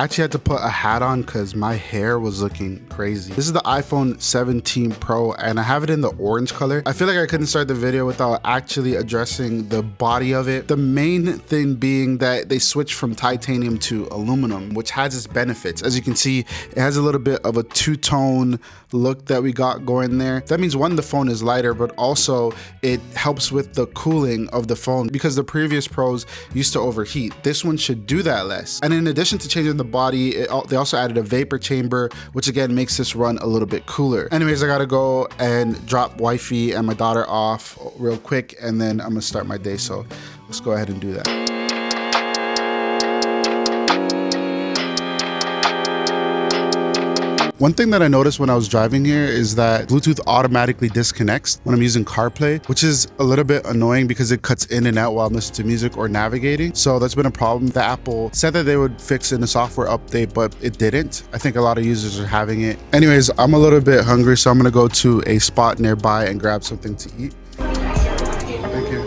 I actually had to put a hat on because my hair was looking crazy. This is the iPhone 17 Pro and I have it in the orange color. I feel like I couldn't start the video without actually addressing the body of it. The main thing being that they switched from titanium to aluminum, which has its benefits. As you can see, it has a little bit of a two-tone look that we got going there. That means one, the phone is lighter, but also it helps with the cooling of the phone because the previous Pros used to overheat. This one should do that less. And in addition to changing the body, they also added a vapor chamber, which again makes this run a little bit cooler. Anyways, I gotta go and drop wifey and my daughter off real quick, and then I'm gonna start my day. So let's go ahead and do that. One thing that I noticed when I was driving here is that Bluetooth automatically disconnects when I'm using CarPlay, which is a little bit annoying because it cuts in and out while I'm listening to music or navigating. So that's been a problem. The Apple said that they would fix it in a software update, but it didn't. I think a lot of users are having it. Anyways, I'm a little bit hungry, so I'm gonna go to a spot nearby and grab something to eat. Thank you.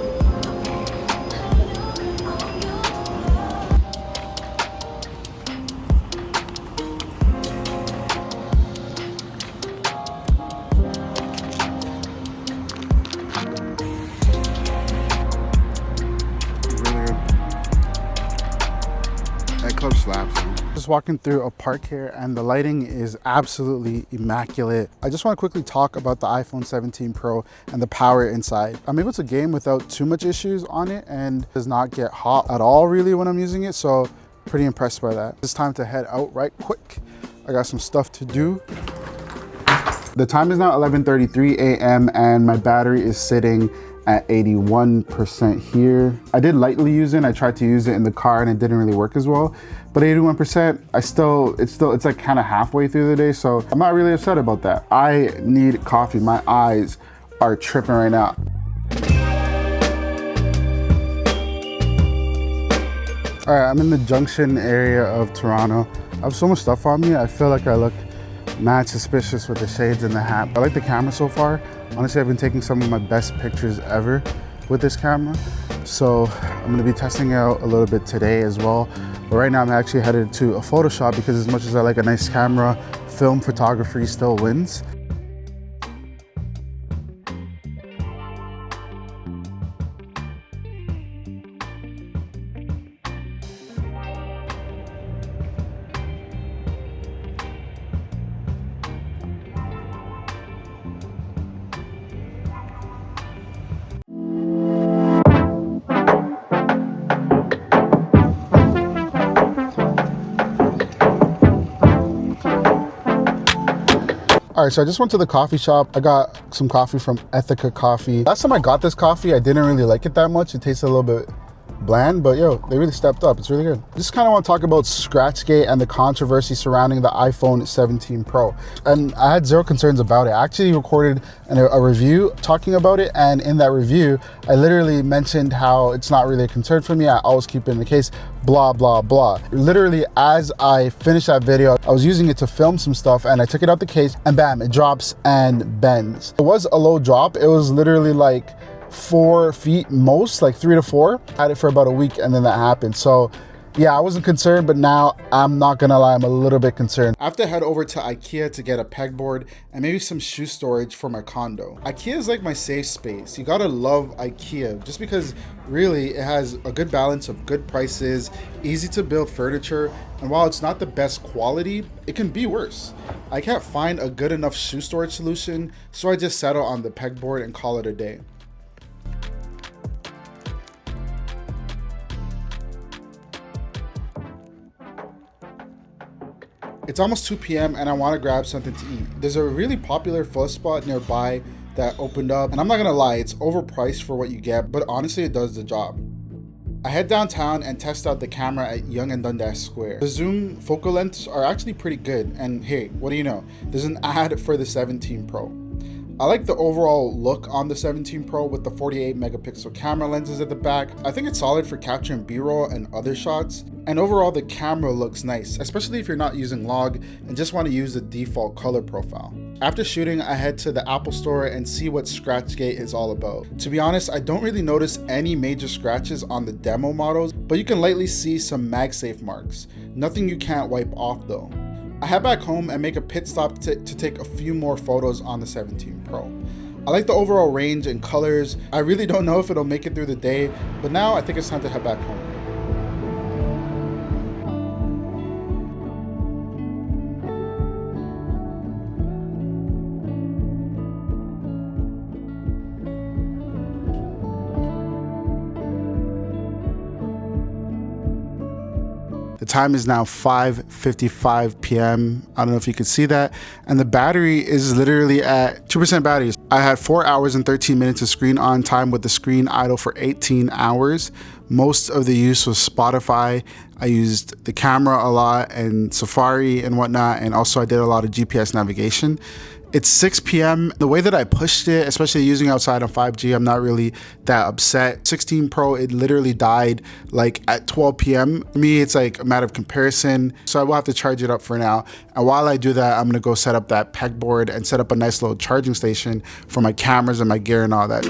Just walking through a park here and the lighting is absolutely immaculate. I just want to quickly talk about the iPhone 17 Pro and the power inside. I'm able to game without too much issues on it and does not get hot at all really when I'm using it, so pretty impressed by that. It's time to head out right quick. I got some stuff to do. The time is now 11:33 a.m. and my battery is sitting at 81% here. I did lightly use it. I tried to use it in the car and it didn't really work as well. But 81%, it's like kind of halfway through the day, so I'm not really upset about that. I need coffee. My eyes are tripping right now. All right, I'm in the junction area of Toronto. I have so much stuff on me. I feel like I look mad suspicious with the shades and the hat. I like the camera so far. Honestly, I've been taking some of my best pictures ever with this camera. So I'm gonna be testing it out a little bit today as well. But right now I'm actually headed to a photo shop because as much as I like a nice camera, film photography still wins. All right, so I just went to the coffee shop. I got some coffee from Ethica Coffee. Last time I got this coffee, I didn't really like it that much. It tasted a little bit bland, but yo, they really stepped up. It's really good. I just kind of want to talk about Scratchgate and the controversy surrounding the iPhone 17 Pro. And I had zero concerns about it. I actually recorded a review talking about it, and in that review, I literally mentioned how it's not really a concern for me. I always keep it in the case, blah, blah, blah. Literally, as I finished that video, I was using it to film some stuff and I took it out the case and bam, it drops and bends. It was a low drop. It was literally like 4 feet most, like 3 to 4. I had it for about a week and then that happened. So yeah, I wasn't concerned, but now I'm not gonna lie, I'm a little bit concerned. I have to head over to IKEA to get a pegboard and maybe some shoe storage for my condo. IKEA is like my safe space. You gotta love IKEA just because really it has a good balance of good prices, easy to build furniture, and while it's not the best quality, it can be worse. I can't find a good enough shoe storage solution, so I just settle on the pegboard and call it a day. It's almost 2 p.m. and I want to grab something to eat. There's a really popular pho spot nearby that opened up, and I'm not gonna lie, it's overpriced for what you get, but honestly it does the job. I head downtown and test out the camera at Yonge and Dundas Square. The zoom focal lengths are actually pretty good, and hey, what do you know? There's an ad for the 17 Pro. I like the overall look on the 17 Pro with the 48 megapixel camera lenses at the back. I think it's solid for capturing B-roll and other shots. And overall, the camera looks nice, especially if you're not using log and just want to use the default color profile. After shooting, I head to the Apple Store and see what Scratchgate is all about. To be honest, I don't really notice any major scratches on the demo models, but you can lightly see some MagSafe marks. Nothing you can't wipe off though. I head back home and make a pit stop to take a few more photos on the 17 Pro. I like the overall range and colors. I really don't know if it'll make it through the day, but now I think it's time to head back home. The time is now 5:55 p.m. I don't know if you can see that. And the battery is literally at 2% battery. I had 4 hours and 13 minutes of screen on time with the screen idle for 18 hours. Most of the use was Spotify. I used the camera a lot and Safari and whatnot. And also I did a lot of GPS navigation. It's 6 p.m. The way that I pushed it, especially using outside on 5G, I'm not really that upset. 16 Pro, it literally died like at 12 p.m. For me, it's like a matter of comparison. So I will have to charge it up for now. And while I do that, I'm gonna go set up that pegboard and set up a nice little charging station for my cameras and my gear and all that.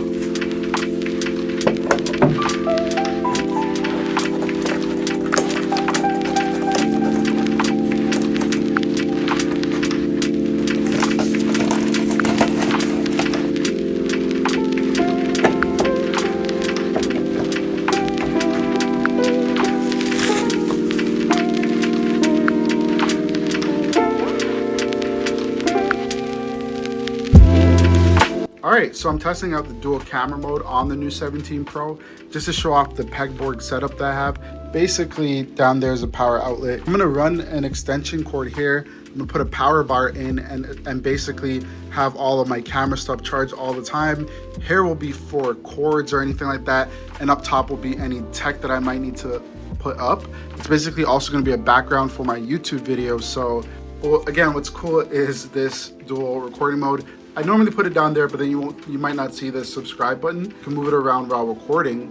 Alright, so I'm testing out the dual camera mode on the new 17 Pro just to show off the pegboard setup that I have. Basically, down there is a power outlet. I'm gonna run an extension cord here. I'm gonna put a power bar in and basically have all of my camera stuff charged all the time. Here will be for cords or anything like that, and up top will be any tech that I might need to put up. It's basically also gonna be a background for my YouTube videos. So, well, again, what's cool is this dual recording mode. I normally put it down there, but then you might not see the subscribe button. You can move it around while recording,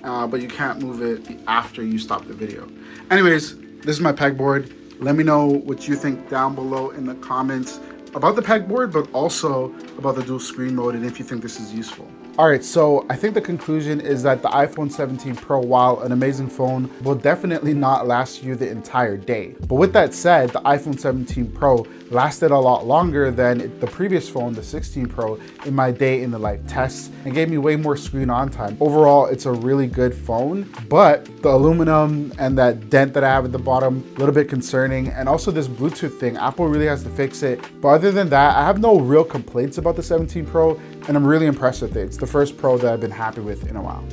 but you can't move it after you stop the video. Anyways, this is my pegboard. Let me know what you think down below in the comments about the pegboard, but also about the dual screen mode and if you think this is useful. All right, so I think the conclusion is that the iPhone 17 Pro, while an amazing phone, will definitely not last you the entire day. But with that said, the iPhone 17 Pro lasted a lot longer than the previous phone, the 16 Pro, in my day in the life tests and gave me way more screen on time. Overall, it's a really good phone, but the aluminum and that dent that I have at the bottom, a little bit concerning. And also this Bluetooth thing, Apple really has to fix it. But other than that, I have no real complaints about the 17 Pro, and I'm really impressed with it. It's the first Pro that I've been happy with in a while.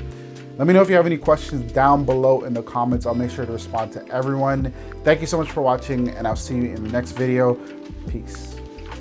Let me know if you have any questions down below in the comments. I'll make sure to respond to everyone. Thank you so much for watching, and I'll see you in the next video. Peace.